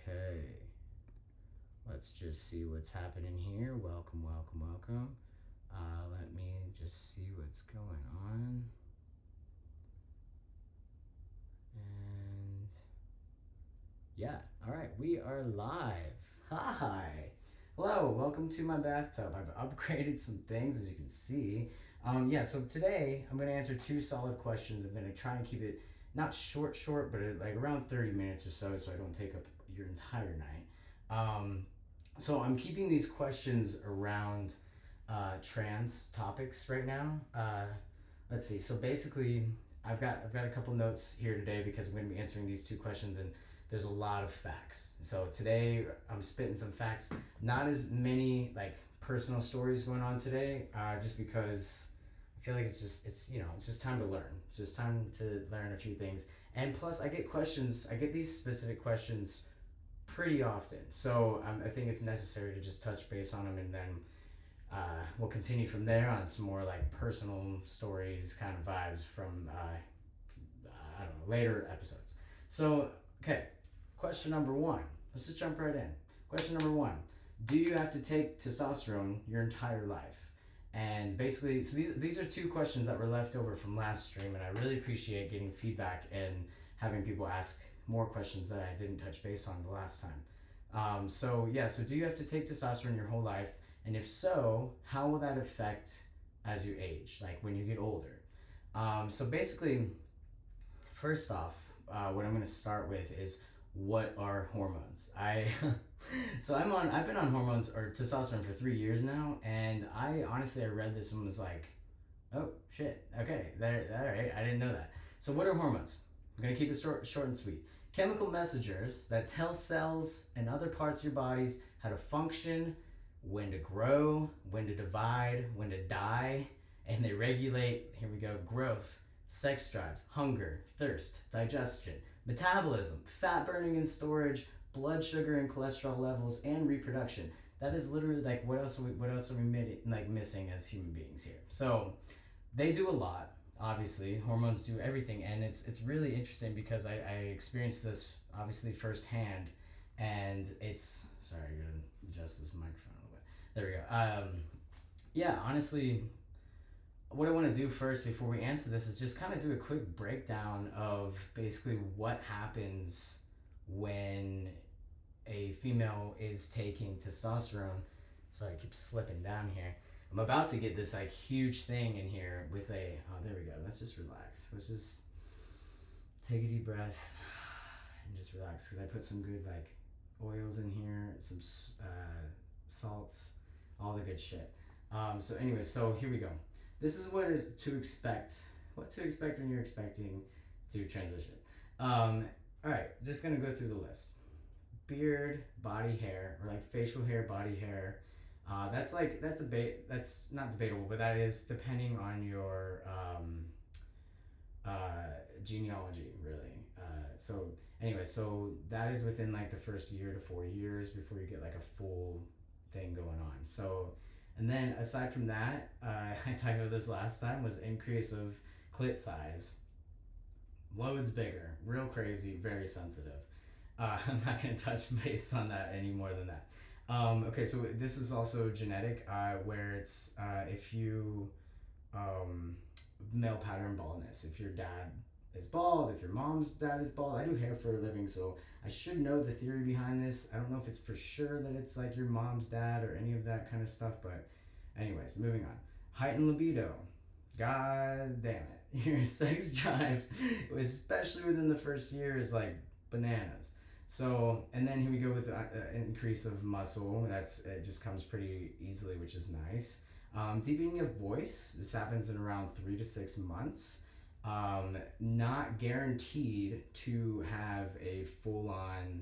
Okay, let's just see what's happening here. Welcome. Let me just see what's going on. And yeah, all right, we are live. Hi. Hello, welcome to my bathtub. I've upgraded some things, as you can see. So today I'm going to answer two solid questions. I'm going to try and keep it not short, but like around 30 minutes or so I don't take up your entire night. So I'm keeping these questions around trans topics right now. Let's see. So basically, I've got a couple notes here today because I'm going to be answering these two questions, and there's a lot of facts. So today I'm spitting some facts. Not as many like personal stories going on today, just because I feel like it's just time to learn. It's just time to learn a few things. And plus, I get these specific questions pretty often. So I think it's necessary to just touch base on them, and then we'll continue from there on some more like personal stories, kind of vibes from I don't know, later episodes. So okay, question number one. Let's just jump right in. Question number one: do you have to take testosterone your entire life? And basically, so these are two questions that were left over from last stream, and I really appreciate getting feedback and having people ask more questions that I didn't touch base on the last time. So do you have to take testosterone your whole life? And if so, how will that affect as you age, like when you get older? So basically, first off, what I'm going to start with is what are hormones? I've been on hormones or testosterone for 3 years now, and I read this and was like, oh shit, okay, all right, I didn't know that. So what are hormones? I'm gonna keep it short and sweet. Chemical messengers that tell cells and other parts of your bodies how to function, when to grow, when to divide, when to die, and they regulate, here we go, growth, sex drive, hunger, thirst, digestion, metabolism, fat burning and storage, blood sugar and cholesterol levels, and reproduction. That is literally like what else are we missing as human beings here? So they do a lot. Obviously, hormones do everything, and it's really interesting because I experienced this obviously firsthand, and it's sorry, I'm gonna adjust this microphone a little bit. There we go. Honestly, what I want to do first before we answer this is just kind of do a quick breakdown of basically what happens when a female is taking testosterone. Sorry, I keep slipping down here. I'm about to get this like huge thing in here with there we go. Let's just relax. Let's just take a deep breath and just relax, because I put some good like oils in here, some salts, all the good shit. So here we go. This is what is to expect. What to expect when you're expecting to transition. All right, just gonna go through the list. Beard, body hair, or like facial hair, body hair. That's not debatable, but that is depending on your genealogy, really. So that is within like the first year to 4 years before you get like a full thing going on. So, and then aside from that, I talked about this last time, was increase of clit size. Loads bigger, real crazy, very sensitive. I'm not going to touch base on that any more than that. Okay, so this is also genetic, where it's if you male pattern baldness. If your dad is bald, if your mom's dad is bald. I do hair for a living, so I should know the theory behind this. I don't know if it's for sure that it's like your mom's dad or any of that kind of stuff, but anyways, moving on. Height and libido. God damn it. Your sex drive, especially within the first year, is like bananas. So, and then here we go with increase of muscle. It just comes pretty easily, which is nice. Deepening of voice. This happens in around 3 to 6 months. Not guaranteed to have a full-on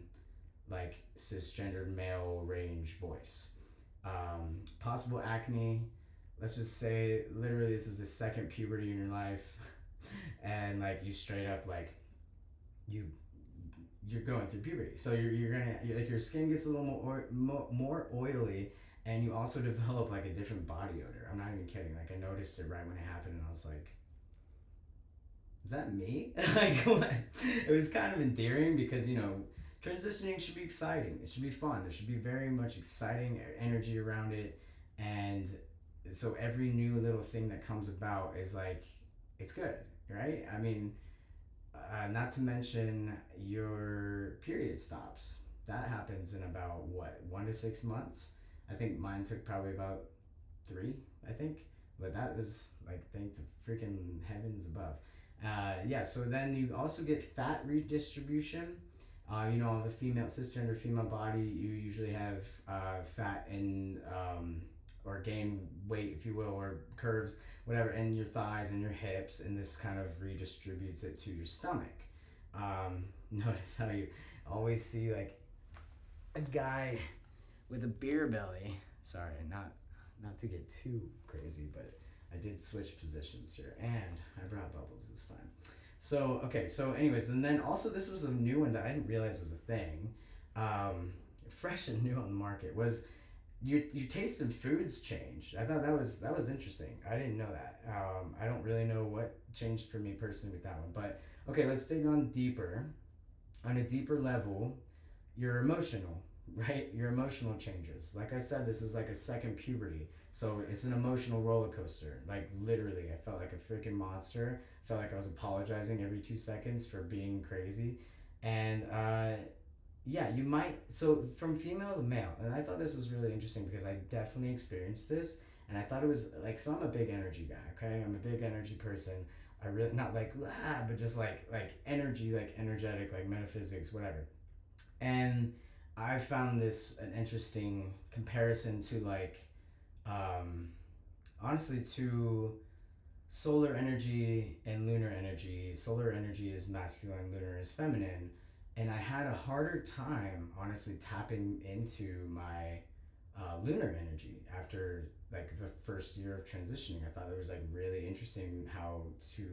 like cisgendered male range voice. Possible acne. Let's just say literally this is the second puberty in your life, and like you straight up like you're going through puberty, so you're gonna like your skin gets a little more oily, and you also develop like a different body odor. I'm not even kidding. Like I noticed it right when it happened, and I was like, is that me? Like what? It was kind of endearing because transitioning should be exciting. It should be fun. There should be very much exciting energy around it, and so every new little thing that comes about is like it's good, right? I mean, not to mention your period stops. That happens in about what 1 to 6 months. I think mine took probably about 3. I think, but that was like thank the freaking heavens above. Yeah. So then you also get fat redistribution. You know, the female cisgender female body, you usually have fat in or gain weight, if you will, or curves, whatever, in your thighs and your hips, and this kind of redistributes it to your stomach. Notice how you always see like a guy with a beer belly. Sorry, not to get too crazy, but I did switch positions here, and I brought bubbles this time. So okay, so anyways, and then also this was a new one that I didn't realize was a thing, fresh and new on the market was your taste in foods changed. I thought that was interesting. I didn't know that. I don't really know what changed for me personally with that one, but okay, let's dig on deeper. On a deeper level, you're emotional, right? Your emotional changes. Like I said, this is like a second puberty. So it's an emotional roller coaster. Like literally, I felt like a freaking monster. I felt like I was apologizing every 2 seconds for being crazy. And yeah, you might. So from female to male, and I thought this was really interesting because I definitely experienced this. And I thought it was like, so I'm a big energy guy, okay? I'm a big energy person. I really, not like, but just like energy, like energetic, like metaphysics, whatever. And I found this an interesting comparison to like, um, honestly, to solar energy and lunar energy. Solar energy is masculine, lunar is feminine. And I had a harder time, honestly, tapping into my lunar energy after like the first year of transitioning. I thought it was like really interesting how to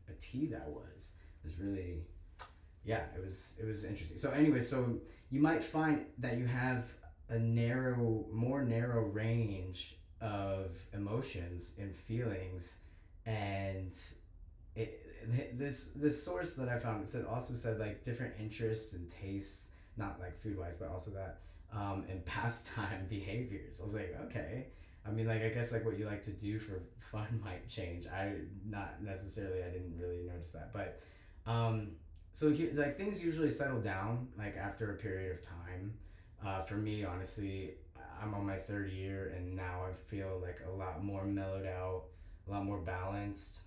a T that was. It was really, yeah, it was interesting. So anyway, so you might find that you have a more narrow range of emotions and feelings, and this source that I found, it said also said like different interests and tastes, not like food wise, but also that and pastime behaviors. I was like, okay. I mean, like I guess like what you like to do for fun might change. I not necessarily. I didn't really notice that, but um, so here like things usually settle down like after a period of time. For me, honestly, I'm on my third year, and now I feel like a lot more mellowed out, a lot more balanced.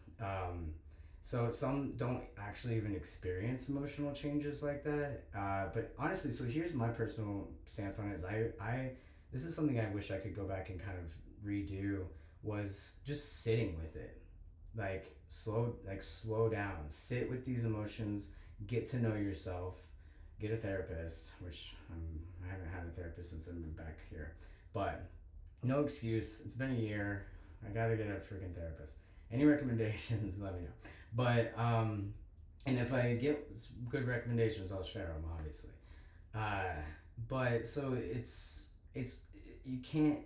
So some don't actually even experience emotional changes like that. But honestly, so here's my personal stance on it: is I this is something I wish I could go back and kind of redo, was just sitting with it, like slow down, sit with these emotions, get to know yourself, get a therapist, which I haven't had a therapist since I moved back here, but no excuse. It's been a year. I gotta get a freaking therapist. Any recommendations? Let me know. But and if I get good recommendations, I'll share them, obviously. Uh, but so it's you can't,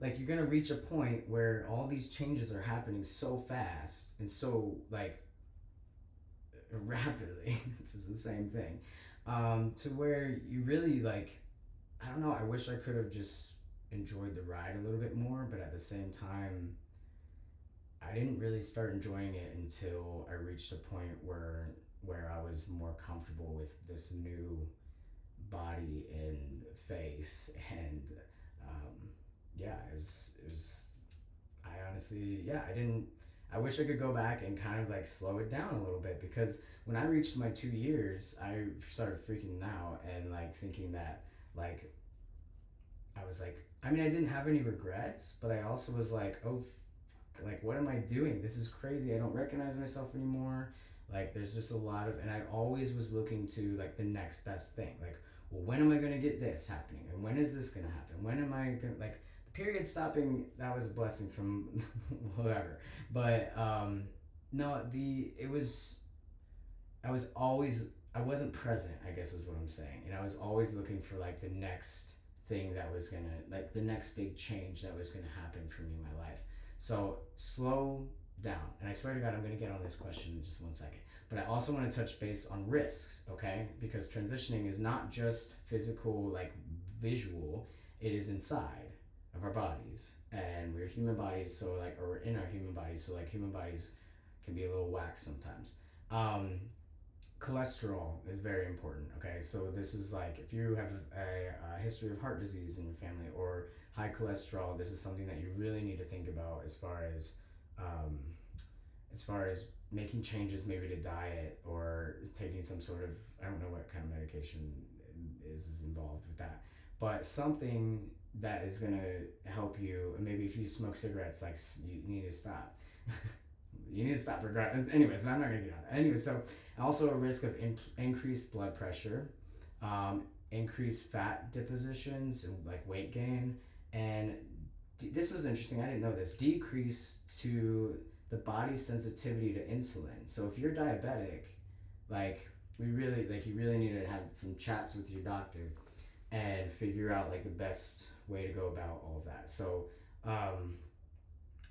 like, you're gonna reach a point where all these changes are happening so fast and so like rapidly, which is the same thing, to where you really like, I don't know. I wish I could have just enjoyed the ride a little bit more, but at the same time, I didn't really start enjoying it until I reached a point where I was more comfortable with this new body and face, and um, yeah, it was. I honestly, yeah, I didn't. I wish I could go back and kind of like slow it down a little bit, because when I reached my 2 years, I started freaking out and like thinking that like I was like, I mean, I didn't have any regrets, but I also was like, oh, like, what am I doing? This is crazy. I don't recognize myself anymore. Like, there's just a lot of, and I always was looking to like the next best thing. Like, well, when am I going to get this happening? And when is this going to happen? When am I going to, like, the period stopping, that was a blessing from whoever. But, no, it was, I wasn't present, I guess is what I'm saying. And I was always looking for like the next thing that was gonna, like the next big change that was gonna happen for me in my life. So slow down. And I swear to God, I'm gonna get on this question in just 1 second. But I also want to touch base on risks, okay? Because transitioning is not just physical, like visual, it is inside of our bodies. And we're human bodies, so like, or we're in our human bodies, so like human bodies can be a little whack sometimes. Um, Cholesterol is very important. Okay, so this is like if you have a history of heart disease in your family or high cholesterol, this is something that you really need to think about um, as far as making changes maybe to diet or taking some sort of, I don't know what kind of medication is involved with that, but something that is going to help you. Maybe if you smoke cigarettes, like you need to stop. You need to stop regret. Anyways, I'm not gonna get on that. Anyways, so also a risk of increased blood pressure, increased fat depositions, and like weight gain, and this was interesting. I didn't know this. Decrease to the body's sensitivity to insulin. So if you're diabetic, like you really need to have some chats with your doctor and figure out like the best way to go about all of that. So um,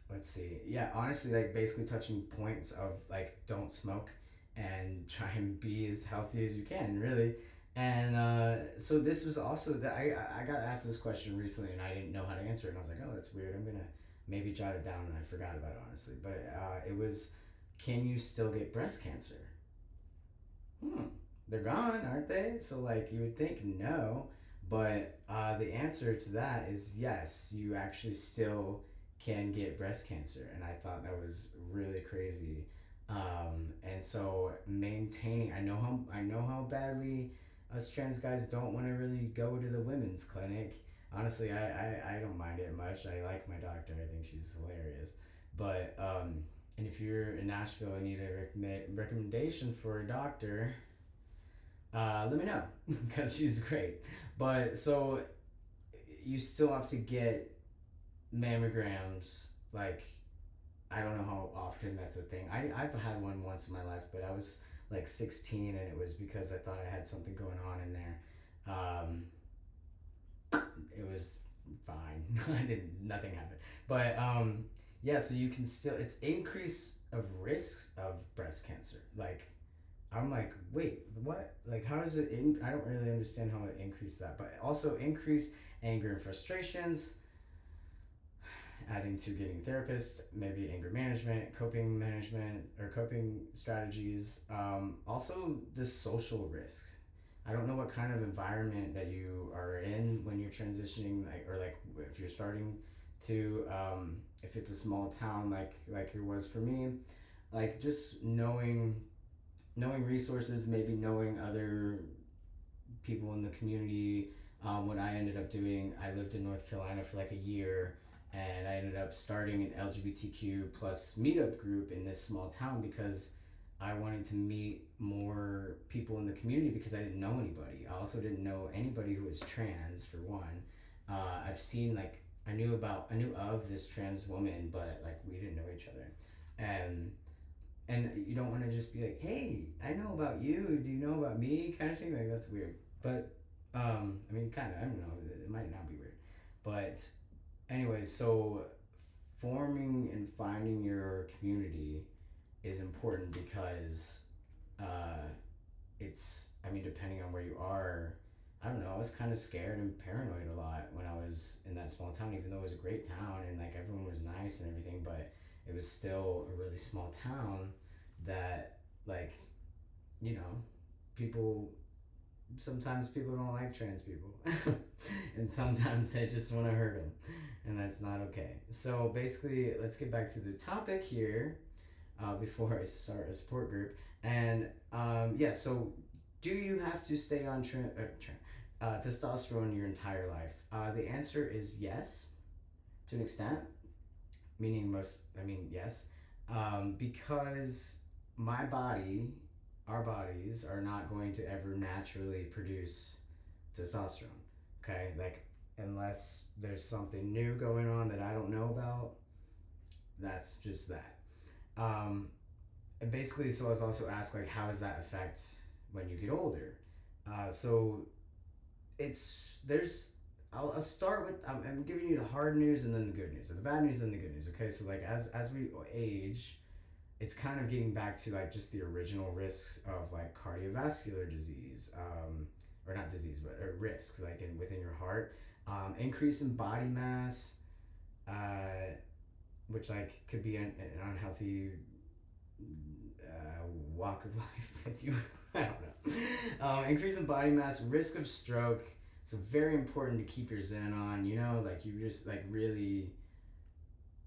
let's see. Yeah, honestly, like basically touching points of like don't smoke and try and be as healthy as you can, really. And so this was also that I got asked this question recently and I didn't know how to answer it. And I was like, oh, that's weird. I'm gonna maybe jot it down, and I forgot about it honestly. But it was, can you still get breast cancer? Hmm, they're gone, aren't they? So like you would think no, but the answer to that is yes. You actually still can get breast cancer, and I thought that was really crazy. And so maintaining, I know how badly us trans guys don't want to really go to the women's clinic. Honestly, I don't mind it much. I like my doctor. I think she's hilarious. But and if you're in Nashville and need a recommendation for a doctor, let me know because she's great. But so you still have to get mammograms. Like I don't know how often that's a thing. I've had one once in my life, but I was like 16 and it was because I thought I had something going on in there. Um, it was fine. I didn't. Nothing happened. But yeah, so you can still. It's increase of risks of breast cancer. Like I'm like, wait, what? Like, how does it? I don't really understand how it increases that, but also increase anger and frustrations, adding to getting a therapist, maybe anger management, or coping strategies. Also, the social risks. I don't know what kind of environment that you are in when you're transitioning, like, or like if you're starting to, if it's a small town like it was for me, like just knowing resources, maybe knowing other people in the community. What I ended up doing, I lived in North Carolina for like a year, and I ended up starting an LGBTQ plus meetup group in this small town because I wanted to meet more people in the community because I didn't know anybody. I also didn't know anybody who was trans for one. I've seen like I knew of this trans woman, but like we didn't know each other, and you don't want to just be like, hey, I know about you, do you know about me, kind of thing. Like that's weird. But I mean, kind of, I don't know, it might not be weird, but anyways, so forming and finding your community is important because uh, it's, I mean, depending on where you are, I don't know, I was kind of scared and paranoid a lot when I was in that small town, even though it was a great town and like everyone was nice and everything, but it was still a really small town that, like, you know, people, sometimes people don't like trans people and sometimes they just want to hurt them, and that's not okay. So basically, let's get back to the topic here before I start a support group. And yeah, so do you have to stay on testosterone your entire life? The answer is yes, to an extent, meaning yes, because my body, our bodies are not going to ever naturally produce testosterone. Okay, like unless there's something new going on that I don't know about, that's just that. Um, and basically, so I was also asked like, how does that affect when you get older? So it's there's I'll start with I'm giving you the hard news and then the good news, or the bad news and then the good news. Okay, so like as we age, it's kind of getting back to like just the original risks of like cardiovascular disease, or not disease, but risk like within your heart, increase in body mass, uh, which like could be an unhealthy walk of life if you I don't know. Increase in body mass, risk of stroke. So very important to keep your zen on. You know, like you just like really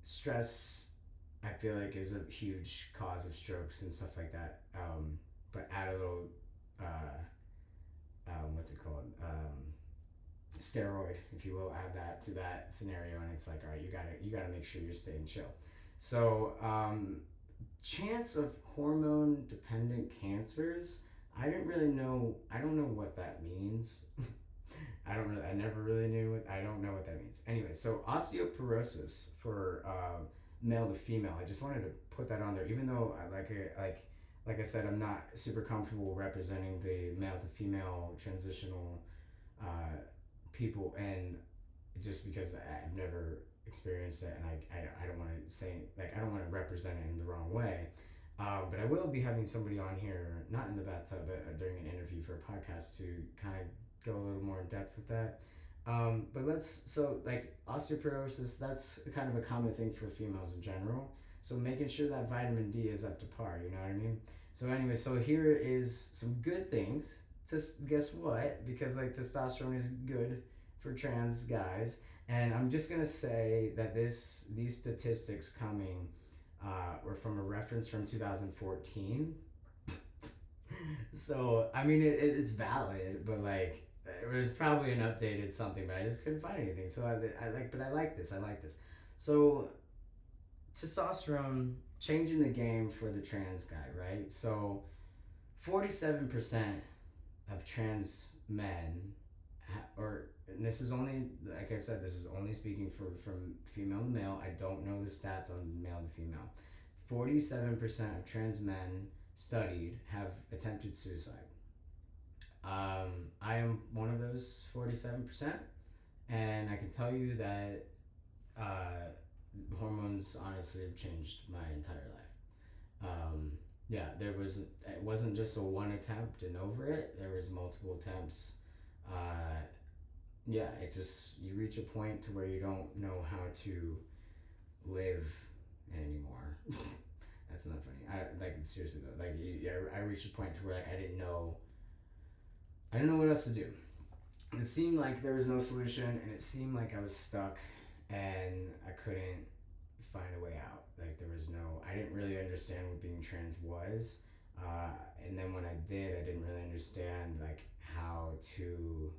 stress. I feel like is a huge cause of strokes and stuff like that. But add a little, what's it called? Steroid, if you will, add that to that scenario, and it's like, all right, you gotta make sure you're staying chill. So chance of hormone dependent cancers. I didn't really know. I don't know what that means. I never really knew it. I don't know what that means. Anyway, so osteoporosis for male to female. I just wanted to put that on there, even though like I said, I'm not super comfortable representing the male to female transitional uh, people, and just because I've never experienced it, and I don't want to say, like, I don't want to represent it in the wrong way. But I will be having somebody on here, not in the bathtub, but during an interview for a podcast to kind of go a little more in depth with that. But so like osteoporosis, that's kind of a common thing for females in general. So making sure that vitamin D is up to par, you know what I mean? So anyway, so here is some good things. Just guess what? Because like testosterone is good for trans guys, and I'm just gonna say that these statistics coming were from a reference from 2014. So I mean, it's valid, but like it was probably an updated something, but I just couldn't find anything. So but I like this. I like this. So testosterone changing the game for the trans guy, right? So 47% of trans men, or and this is only, like I said, this is only speaking from female to male. I don't know the stats on male to female. 47% of trans men studied have attempted suicide. I am one of those 47%, and I can tell you that hormones honestly have changed my entire life. Yeah, it wasn't just a one attempt and over it. There was multiple attempts. Uh, yeah, it just, you reach a point to where you don't know how to live anymore. That's not funny. I like, seriously though. Like, I reached a point to where like I didn't know what else to do. It seemed like there was no solution, and it seemed like I was stuck, and I couldn't find a way out. Like there was no, I didn't really understand what being trans was, and then when I did, I didn't really understand like how to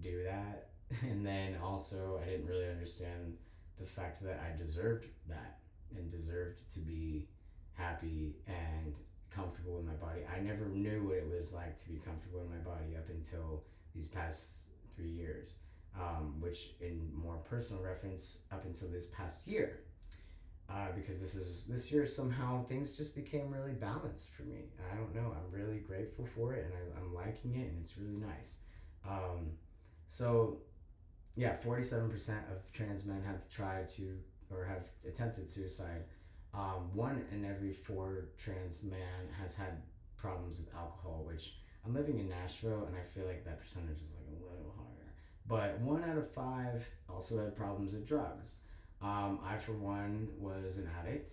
do that, and then also I didn't really understand the fact that I deserved that and deserved to be happy and comfortable in my body. I never knew what it was like to be comfortable in my body up until these past 3 years, which in more personal reference, up until this past year, because this year somehow things just became really balanced for me. I don't know. I'm really grateful for it, and I'm liking it, and it's really nice. Um, so yeah, 47% of trans men have tried to or have attempted suicide. One in every four trans man has had problems with alcohol, which I'm living in Nashville, and I feel like that percentage is like a little higher. But 1 out of 5 also had problems with drugs. I, for one, was an addict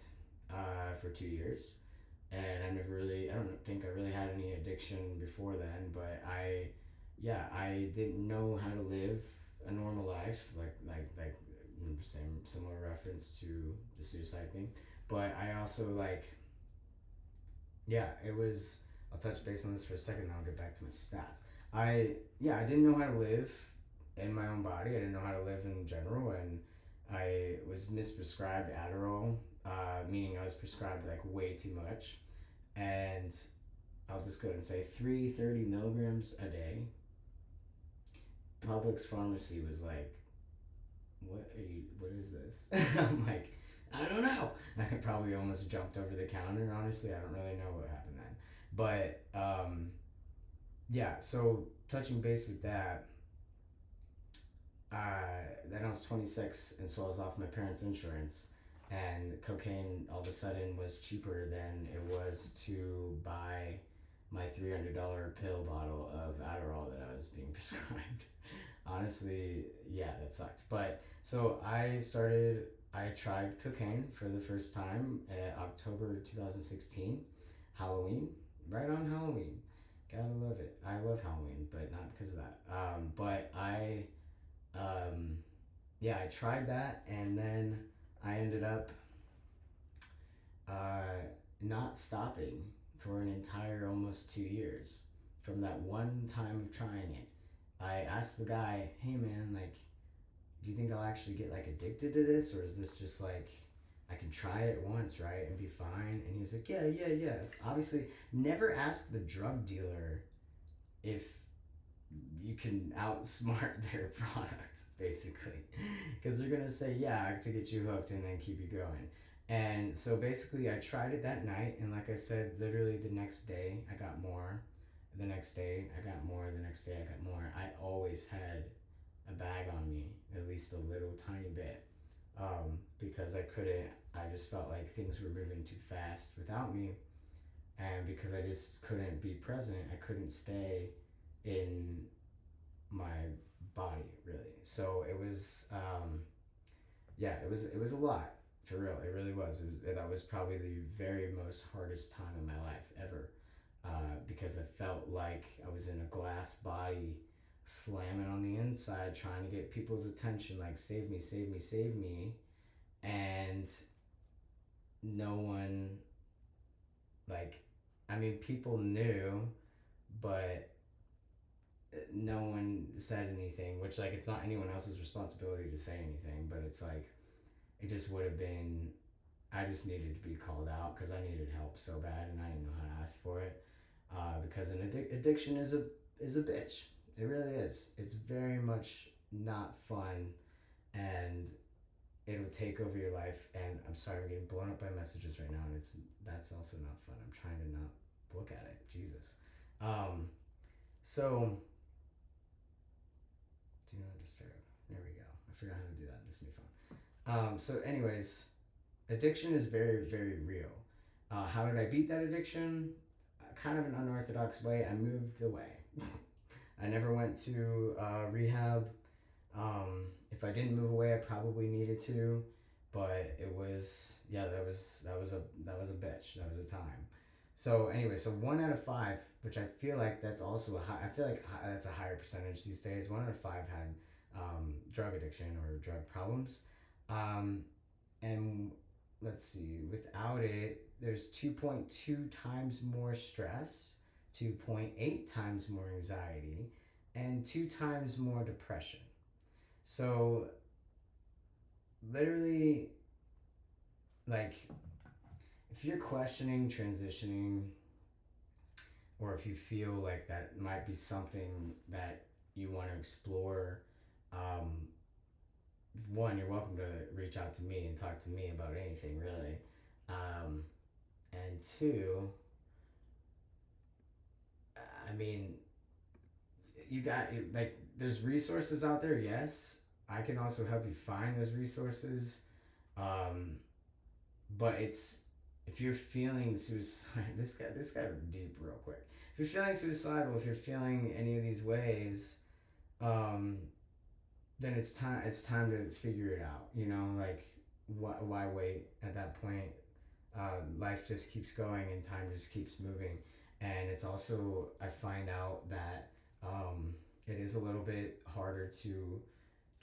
for 2 years, and I don't think I really had any addiction before then, but I didn't know how to live a normal life, like same similar reference to the suicide thing. But I also it was. I'll touch base on this for a second, then I'll get back to my stats. I didn't know how to live in my own body. I didn't know how to live in general, and I was misprescribed Adderall, meaning I was prescribed like way too much, and I'll just go ahead and say 330 milligrams a day. Publix pharmacy was like, what is this? I'm like, I don't know. I probably almost jumped over the counter. Honestly, I don't really know what happened then. But so touching base with that, then I was 26, and so I was off my parents' insurance, and cocaine all of a sudden was cheaper than it was to buy my $300 pill bottle of Adderall that I was being prescribed. Honestly, yeah, that sucked. But so I tried cocaine for the first time in October 2016, Halloween, right on Halloween. Gotta love it. I love Halloween, but not because of that. Um, yeah, I tried that, and then I ended up uh, not stopping for an entire almost 2 years from that one time of trying it. I asked the guy, "Hey man, like, do you think I'll actually get like addicted to this, or is this just like I can try it once, right, and be fine?" And he was like, "Yeah, yeah, yeah." Obviously, never ask the drug dealer if you can outsmart their product, basically, because they're gonna say yeah to get you hooked and then keep you going. And so basically, I tried it that night, and like I said, literally the next day I got more. The next day I got more. The next day I got more. I always had a bag on me, at least a little tiny bit, because I couldn't. I just felt like things were moving too fast without me, and because I just couldn't be present, I couldn't stay in my body really. So it was, yeah, it was a lot for real. It really was. That was probably the very most hardest time in my life ever, because I felt like I was in a glass body slamming on the inside trying to get people's attention, like save me, save me, save me, and no one, like, I mean, people knew, but no one said anything, which, like, it's not anyone else's responsibility to say anything, but it's like it just would have been, I just needed to be called out because I needed help so bad and I didn't know how to ask for it, because an addiction is a bitch. It really is. It's very much not fun, and it'll take over your life. And I'm sorry, I'm getting blown up by messages right now, and that's also not fun. I'm trying to not look at it. Jesus. So do not disturb. There we go. I forgot how to do that in this new phone. So, anyways, addiction is very, very real. How did I beat that addiction? Kind of an unorthodox way. I moved away. I never went to rehab. If I didn't move away, I probably needed to, but it was, yeah, that was a bitch. That was a time. So anyway, so 1 out of 5, which I feel like that's also a high. I feel like that's a higher percentage these days. 1 out of 5 had drug addiction or drug problems, um, and let's see, without it, there's 2.2 times more stress, 2.8 times more anxiety, and 2 times more depression. So literally, like, if you're questioning transitioning, or if you feel like that might be something that you want to explore, um, one, you're welcome to reach out to me and talk to me about anything, really. Um, and two, I mean, you got, like, there's resources out there, yes. I can also help you find those resources. Um, but it's, if you're feeling suicide, this guy deep real quick. If you're feeling suicidal, if you're feeling any of these ways, um, then it's time to figure it out. Like, why wait at that point? Life just keeps going and time just keeps moving, and it's also, I find out that it is a little bit harder to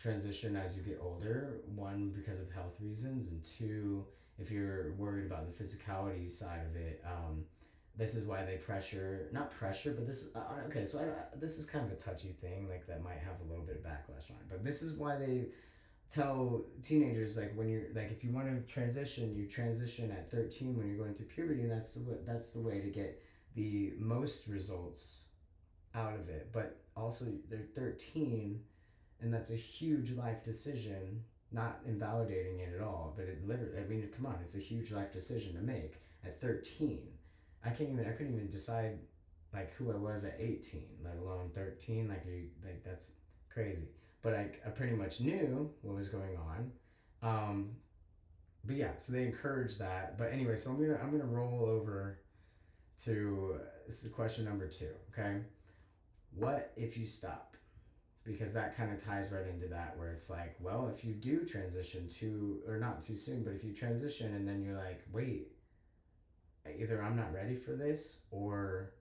transition as you get older. One, because of health reasons, and two, if you're worried about the physicality side of it. This is why they not pressure, but this, okay, so this is kind of a touchy thing, like, that might have a little bit of backlash on it, but this is why they tell teenagers, like, when you're, like, if you want to transition, you transition at 13 when you're going through puberty, and that's the way to get the most results out of it. But also, they're 13, and that's a huge life decision. Not invalidating it at all, but it literally, I mean, come on, it's a huge life decision to make at 13. I couldn't even decide, like, who I was at 18, let alone 13. Like, that's crazy. But I pretty much knew what was going on. but yeah, so they encourage that. But anyway, so I'm gonna roll over to this is question number 2. Okay, what if you stop? Because that kind of ties right into that, where it's like, well, if you do transition to, or not too soon, but if you transition and then you're like, wait, either I'm not ready for this, or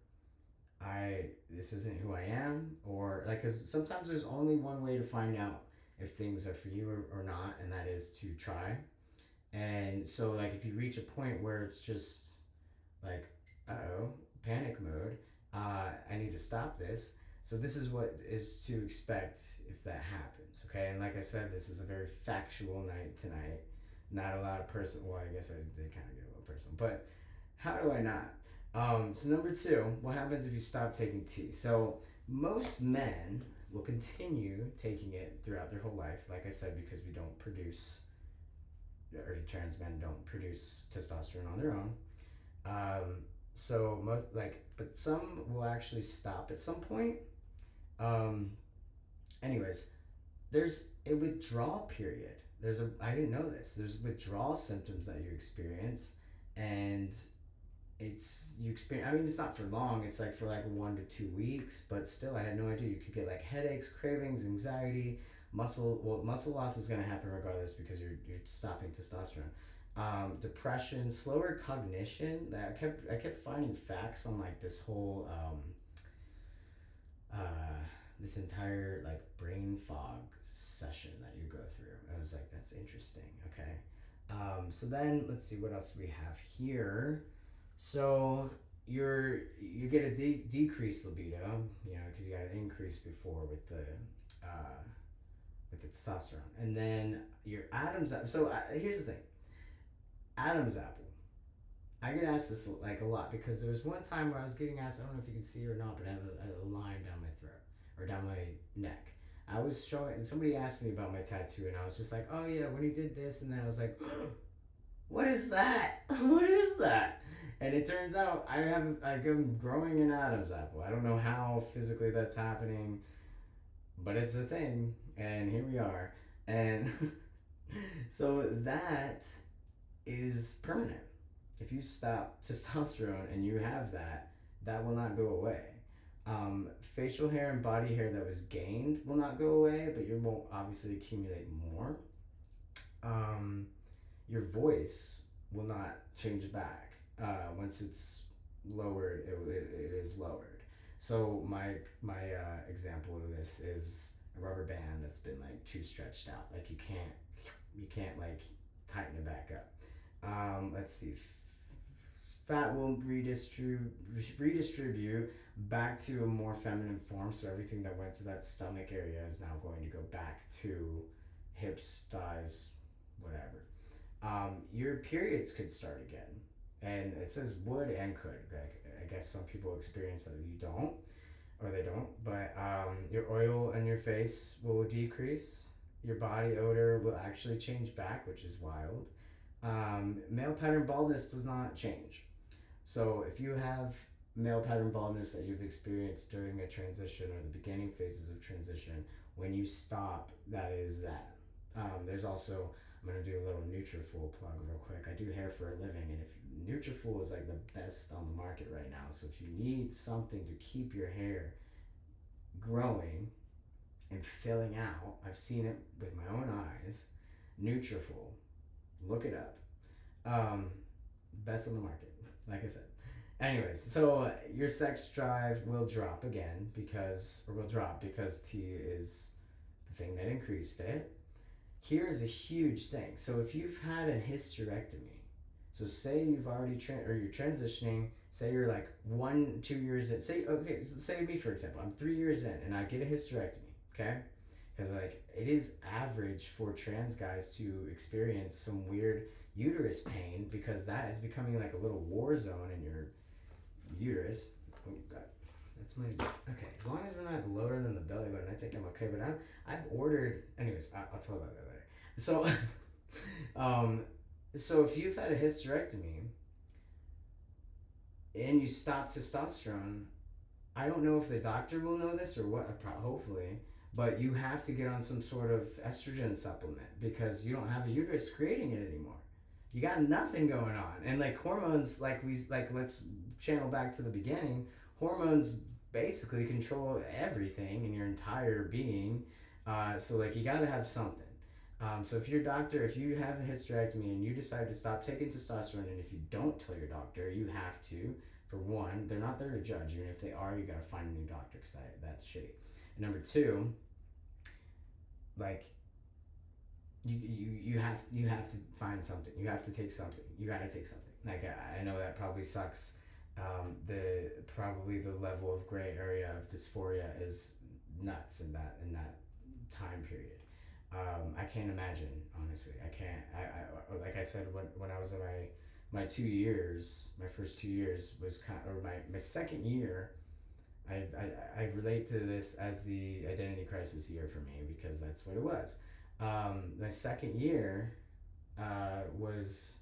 this isn't who I am, or like, because sometimes there's only one way to find out if things are for you or not, and that is to try. And so, like, if you reach a point where it's just like, uh-oh, panic mode, I need to stop this. So this is what is to expect if that happens, okay? And like I said, this is a very factual night tonight. Not a lot of person. Well, I guess I did kind of get a little personal, but how do I not? So number 2, what happens if you stop taking tea? So most men will continue taking it throughout their whole life, like I said, because we don't produce, or trans men don't produce testosterone on their own. Um, so most like, but some will actually stop at some point. Um, anyways, there's a withdrawal period. I didn't know this. There's withdrawal symptoms that you experience, and you experience. I mean, it's not for long. It's like for like 1 to 2 weeks, but still, I had no idea. You could get like headaches, cravings, anxiety, muscle loss is going to happen regardless because you're stopping testosterone. Depression, slower cognition. That I kept finding facts on like this whole uh, this entire like brain fog session that you go through. I was like, that's interesting. Okay. So then let's see what else we have here. So you get a decreased libido, because you got an increase before uh, with the testosterone, and then your Adam's apple. So here's the thing, Adam's apple. I get asked this like a lot because there was one time where I was getting asked. I don't know if you can see it or not, but I have a line down my throat or down my neck. I was showing, and somebody asked me about my tattoo, and I was just like, "Oh yeah, when he did this," and then I was like, "What is that? What is that?" And it turns out I'm growing an Adam's apple. I don't know how physically that's happening, but it's a thing, and here we are. And so that is permanent. If you stop testosterone and you have that, that will not go away. Facial hair and body hair that was gained will not go away, but you won't obviously accumulate more. Um, your voice will not change back. Once it's lowered, it is lowered. So my example of this is a rubber band that's been like too stretched out. Like you can't like tighten it back up. Let's see. Fat will redistribute back to a more feminine form. So everything that went to that stomach area is now going to go back to hips, thighs, whatever. Your periods could start again, and it says would and could. I guess some people experience that you don't, or they don't. But your oil on your face will decrease. Your body odor will actually change back, which is wild. Male pattern baldness does not change. So if you have male pattern baldness that you've experienced during a transition or the beginning phases of transition, when you stop, that is that. There's also, I'm gonna do a little Nutrafol plug real quick. I do hair for a living, and if Nutrafol is like the best on the market right now. So if you need something to keep your hair growing and filling out, I've seen it with my own eyes. Nutrafol, look it up. Um, Best on the market, like I said. Anyways, so your sex drive will drop again because T is the thing that increased it. Here's a huge thing. So if you've had a hysterectomy, so say you've already or you're transitioning, say you're like 1-2 years in, say me for example, I'm 3 years in and I get a hysterectomy, okay? Because like it is average for trans guys to experience some weird uterus pain because that is becoming like a little war zone in your uterus. Oh, God. That's my okay. As long as we're not lower than the belly button, I think I'm okay. But I've ordered. Anyways, I'll tell about that later. So, so if you've had a hysterectomy and you stop testosterone, I don't know if the doctor will know this or what. Hopefully, but you have to get on some sort of estrogen supplement because you don't have a uterus creating it anymore. you got nothing going on. And like hormones, like let's channel back to the beginning. Hormones basically control everything in your entire being. So like you got to have something. So if your doctor, if you have a hysterectomy and you decide to stop taking testosterone, and if you don't tell your doctor, you have to. For one, they're not there to judge you, and if they are, you got to find a new doctor because that's shitty. And number two, like you have to find something. You have to take something. You got to take something. Like I know that probably sucks. The probably the level of gray area of dysphoria is nuts in that time period. I can't imagine, honestly. I can't. Like I said, when I was in my 2 years, my first 2 years was or my second year. I relate to this as the identity crisis year for me because that's what it was. My second year was,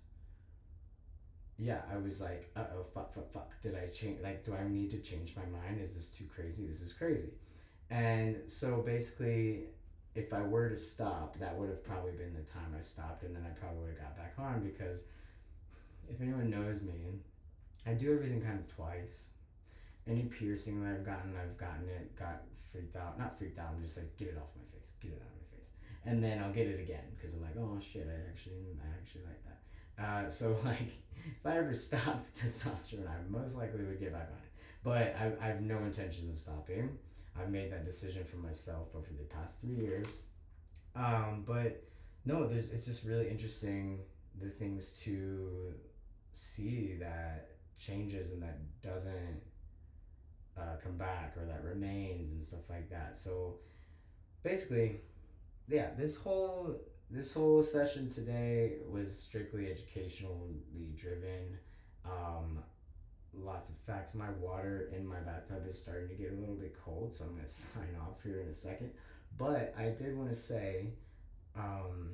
yeah, I was like, oh, fuck. Did I change? Like, do I need to change my mind? Is this too crazy? This is crazy. And so basically, if I were to stop, that would have probably been the time I stopped, and then I probably would have got back on because if anyone knows me, I do everything kind of twice. Any piercing that I've gotten it, got freaked out. Not freaked out, I'm just like, get it off my face, get it out of my face. And then I'll get it again because I'm like, oh shit, I actually like that. So like, if I ever stopped testosterone, I most likely would get back on it. But I have no intentions of stopping. I've made that decision for myself over the past 3 years. But no, it's just really interesting the things to see that changes and that doesn't come back or that remains and stuff like that. So basically, yeah, this whole session today was strictly educationally driven. Um, Lots of facts. My water in my bathtub is starting to get a little bit cold, so I'm gonna sign off here in a second. But I did want to say, um,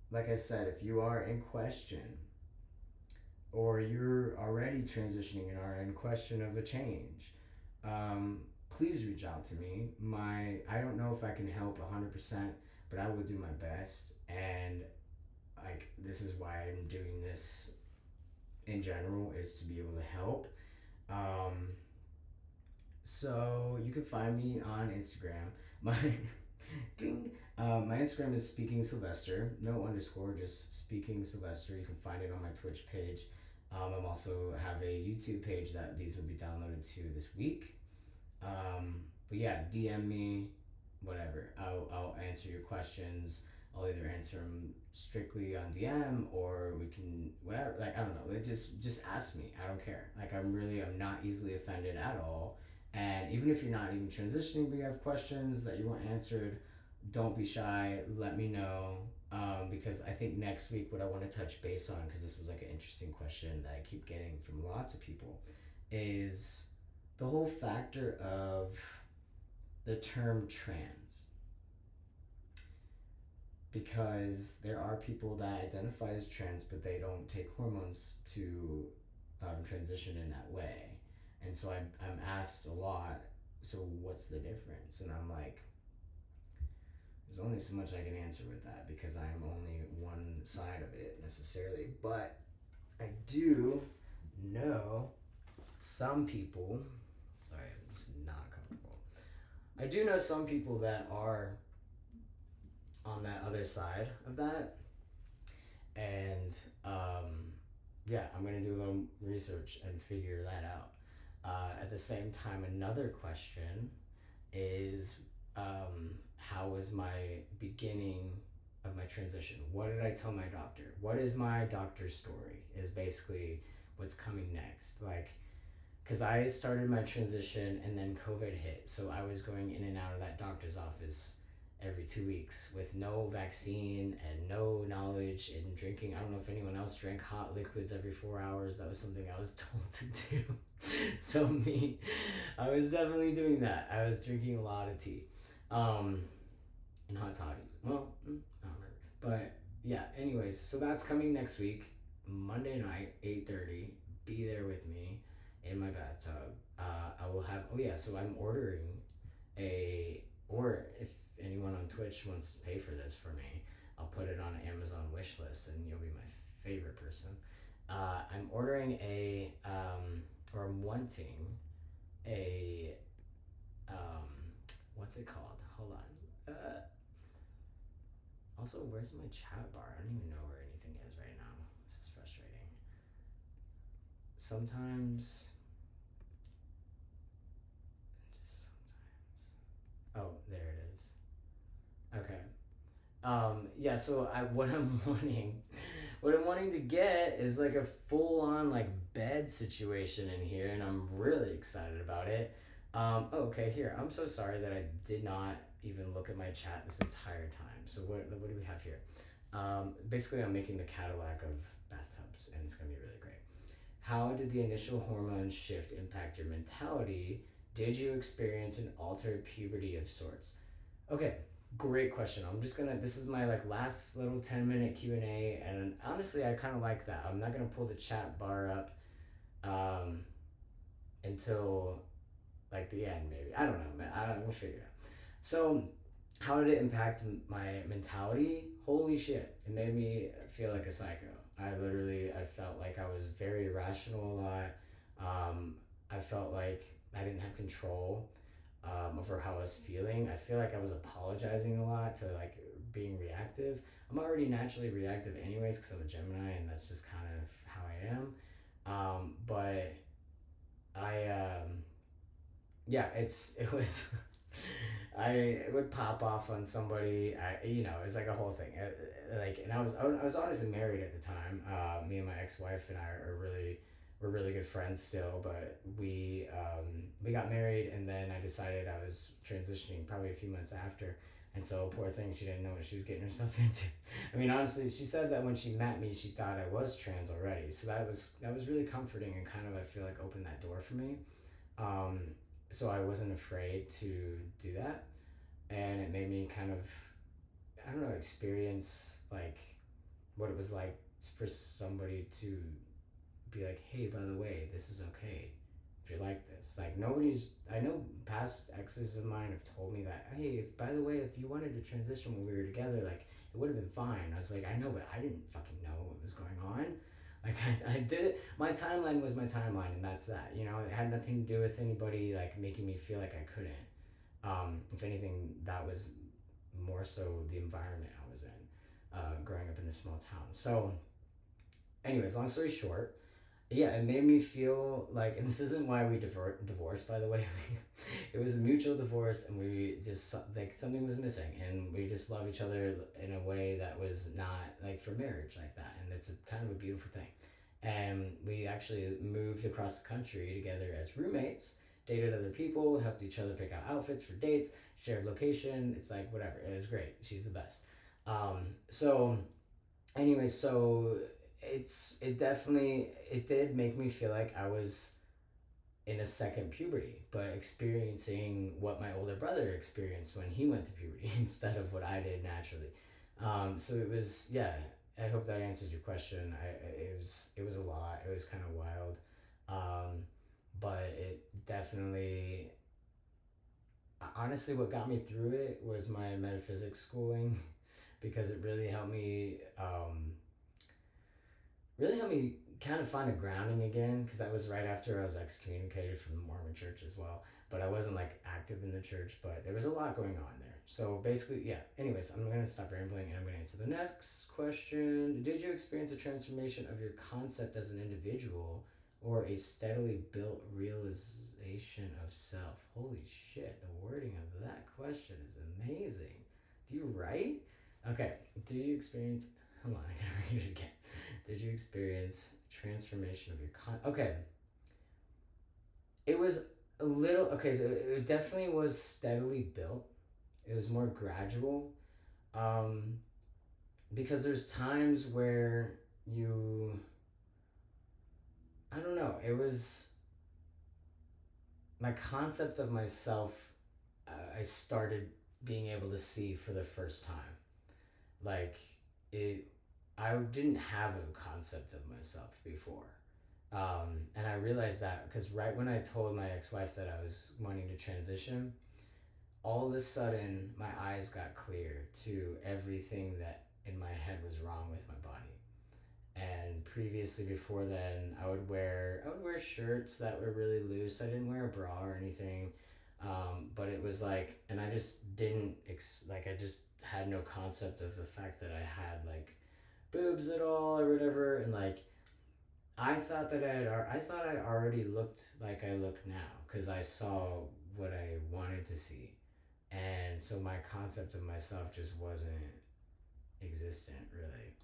like I said, if you are in question or you're already transitioning and are in question of a change, um, please reach out to me. I don't know if I can help 100%, but I will do my best. And like this is why I'm doing this in general, is to be able to help. Um, so you can find me on Instagram. My ding. My Instagram is Speaking Sylvester. No underscore, just Speaking Sylvester. You can find it on my Twitch page. I'm also have a YouTube page that these will be downloaded to this week. But yeah, DM me, whatever. I'll answer your questions. I'll either answer them strictly on DM or we can whatever. Like I don't know. Like just ask me. I don't care. Like I'm not easily offended at all. And even if you're not even transitioning, but you have questions that you want answered, don't be shy. Let me know. Because I think next week what I want to touch base on, because this was like an interesting question that I keep getting from lots of people, is the whole factor of the term trans, because there are people that identify as trans but they don't take hormones to transition in that way. And so I'm asked a lot, so what's the difference? And I'm like, there's only so much I can answer with that because I'm only one side of it necessarily. But I do know some people, sorry, I'm just not comfortable. I do know some people that are on that other side of that. And yeah, I'm going to do a little research and figure that out. At the same time, another question is how was my beginning of my transition? What did I tell my doctor? What is my doctor's story? Is basically what's coming next. Like, because I started my transition and then COVID hit. So I was going in and out of that doctor's office every 2 weeks with no vaccine and no knowledge in drinking. I don't know if anyone else drank hot liquids every 4 hours. That was something I was told to do. So me, I was definitely doing that. I was drinking a lot of tea. And hot toddies. Well, I don't remember. But yeah, anyways, so that's coming next week, Monday night, 8:30. Be there with me in my bathtub. I will have, oh yeah, so I'm ordering or if anyone on Twitch wants to pay for this for me, I'll put it on an Amazon wish list and you'll be my favorite person. I'm ordering or I'm wanting a, um, what's it called? Hold on. Also, where's my chat bar? I don't even know where anything is right now. This is frustrating. Sometimes, just sometimes. Oh, there it is. Okay. Yeah, so what I'm wanting to get is like a full on like bed situation in here, and I'm really excited about it. Okay, here. I'm so sorry that I did not even look at my chat this entire time. So what do we have here? Basically, I'm making the Cadillac of bathtubs, and it's gonna be really great. How did the initial hormone shift impact your mentality? Did you experience an altered puberty of sorts? Okay, great question. This is my like last little 10-minute Q&A, and honestly, I kind of like that. I'm not gonna pull the chat bar up um, until like the end, maybe. I don't know, man. We'll figure it out. So, how did it impact my mentality? Holy shit! It made me feel like a psycho. I felt like I was very irrational a lot. I felt like I didn't have control over how I was feeling. I feel like I was apologizing a lot to like being reactive. I'm already naturally reactive anyways because I'm a Gemini and that's just kind of how I am. But I yeah, it was I would pop off on somebody. It was like a whole thing. And I was honestly married at the time. Me and my ex-wife and I we're really good friends still. But we got married, and then I decided I was transitioning probably a few months after. And so poor thing, she didn't know what she was getting herself into. I mean, honestly, she said that when she met me, she thought I was trans already. So that was really comforting and kind of I feel like opened that door for me. Um, so I wasn't afraid to do that, and it made me kind of I don't know experience like what it was like for somebody to be like, hey, by the way, this is okay if you like this. Like nobody's I know past exes of mine have told me that, hey, if, by the way, if you wanted to transition when we were together, like it would have been fine. I was like, I know, but I didn't fucking know what was going on. Like I did it. My timeline was my timeline, and that's that. You know, it had nothing to do with anybody like making me feel like I couldn't. If anything, that was more so the environment I was in, growing up in a small town. So, anyways, long story short, yeah, it made me feel like, and this isn't why we divorced, by the way. It was a mutual divorce, and we just like something was missing, and we just love each other in a way that was not like for marriage like that, and it's kind of a beautiful thing. And we actually moved across the country together as roommates, dated other people, helped each other pick out outfits for dates, shared location. It's like whatever. It was great. She's the best. So anyway, so it did make me feel like I was in a second puberty, but experiencing what my older brother experienced when he went to puberty instead of what I did naturally. So it was, yeah. I hope that answers your question. It was a lot. It was kind of wild, but it definitely. Honestly, what got me through it was my metaphysics schooling, because it really helped me kind of find a grounding again, because that was right after I was excommunicated from the Mormon church as well. But I wasn't like active in the church, but there was a lot going on there. So basically, yeah. Anyways, I'm going to stop rambling and I'm going to answer the next question. Did you experience a transformation of your concept as an individual or a steadily built realization of self? Holy shit, the wording of that question is amazing. Do you write? Okay, do you experience. Hold on, I gotta read it again. Did you experience transformation of your Okay. It was a little okay. So it definitely was steadily built. It was more gradual, um, because there's times where you. I don't know. It was my concept of myself. I started being able to see for the first time, like it. I didn't have a concept of myself before. And I realized that because right when I told my ex-wife that I was wanting to transition, all of a sudden my eyes got clear to everything that in my head was wrong with my body. And previously, before then, I would wear shirts that were really loose. I didn't wear a bra or anything, but it was like, and I just didn't like, I just had no concept of the fact that I had like boobs at all or whatever, and like I thought I already looked like I look now because I saw what I wanted to see, and so my concept of myself just wasn't existent really.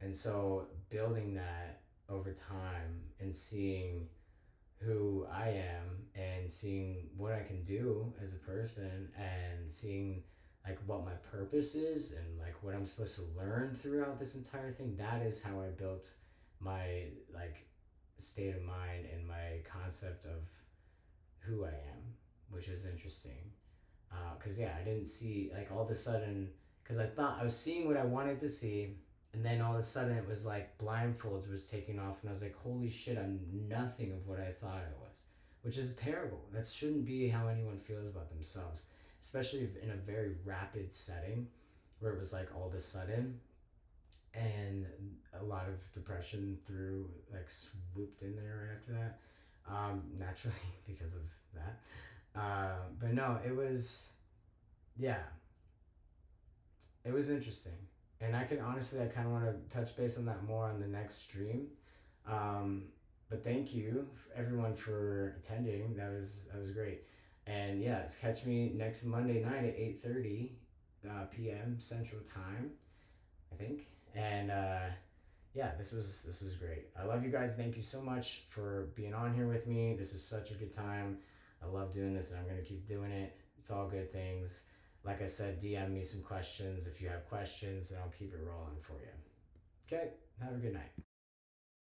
And so building that over time and seeing who I am and seeing what I can do as a person and seeing like what my purpose is and like what I'm supposed to learn throughout this entire thing, that is how I built my like state of mind and my concept of who I am, which is interesting. Because yeah, I didn't see like all of a sudden, because I thought I was seeing what I wanted to see, and then all of a sudden it was like blindfolds was taking off, and I was like, holy shit, I'm nothing of what I thought I was, which is terrible. That shouldn't be how anyone feels about themselves, especially in a very rapid setting where it was like all of a sudden, and a lot of depression through like swooped in there right after that, naturally because of that. But no, it was, yeah, it was interesting. And I can honestly, I kind of want to touch base on that more on the next stream. Um, but thank you everyone for attending. That was great. And yeah, it's catch me next Monday night at 8:30 p.m. Central Time, I think. And yeah, this was great. I love you guys. Thank you so much for being on here with me. This is such a good time. I love doing this, and I'm gonna keep doing it. It's all good things. Like I said, DM me some questions if you have questions, and I'll keep it rolling for you. Okay, have a good night.